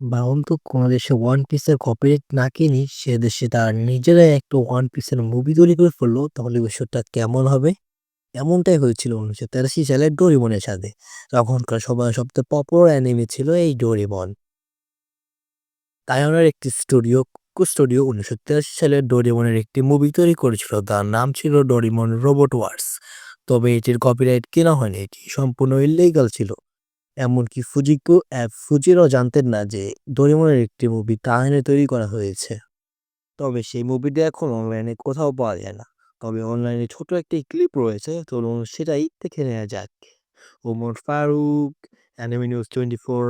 বাউন তো কোনো দেশে ওয়ান পিসের কপিরাইট না কিনে সে দেশে তার নিজেরাই একটা ওয়ান পিসের মুভি তৈরি করে ফেললো, তাহলে বিষয়টা কেমন হবে? এমনটাই হয়েছিল ১৯৮৩ সালের ডোরেমনের সাথে। তখনকার সময়ে সবচেয়ে পপুলার অ্যানিমে ছিল এই ডোরেমন। তাইওয়ানের একটি স্টুডিও কুকু স্টুডিও ১৯৮৩ সালে ডোরেমনের একটি মুভি তৈরি করেছিল। তার নাম ছিল ডোরেমন রোবট ওয়ার্স। তবে এটির কপিরাইট কেনা হয়নি, এটি সম্পূর্ণ ইল্লিগাল ছিল। এমনকি ফুজিরও জানতেন না যে ডোরেমনের একটি মুভি তাইওয়ানে তৈরি করা হয়েছে। তবে সেই মুভিটি এখন অনলাইনে কোথাও পাওয়া যায় না। তবে অনলাইনে ছোট একটি ক্লিপ রয়েছে, চলুন সেটাই দেখে নেওয়া যাক। Omar Faruk, anime news 24।